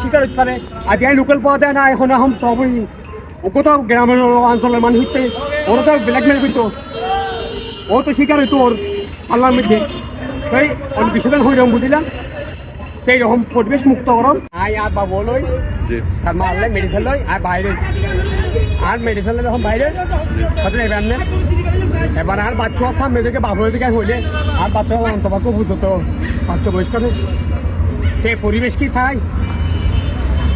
শিকার হতে পারে আজকে লোকাল পাওয়া যায় না এখন এখন সবই কোথাও গ্রামের অঞ্চলের মানুষ হচ্ছে ওরা তো ব্ল্যাকমেল করতো ও তো শিকার হইতো ওর পাল্লার মধ্যে তাই অনেক বেশিক্ষণ হয়ে যাবো বুঝলাম সেই রকম পরিবেশ মুক্ত গরম আই আর বাবু লই তার মারলে মেডিসিন লই আর বাইরে আর মেডিসিন লই যখন বাইরে হয়তো এবার না এবার আর বাচ্চা সামনে থেকে বাবুর দিকে হইলে আর বাচ্চা অন্তবাক্য বুঝতো বাচ্চা বয়স্ক সেই পরিবেশ কি চাই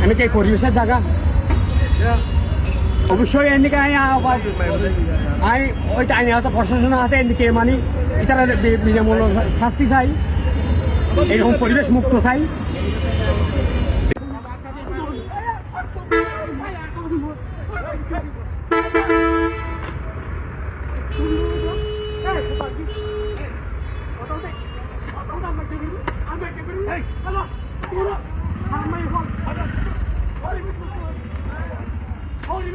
আমি এই পরিবেশের জায়গা অবশ্যই এদিকে আমি ওই আইনি হয়তো প্রশাসন আছে এদিকে মানে এটা বিনামূল্য শাস্তি চাই এরকম পরিবেশ মুক্ত চাই Holy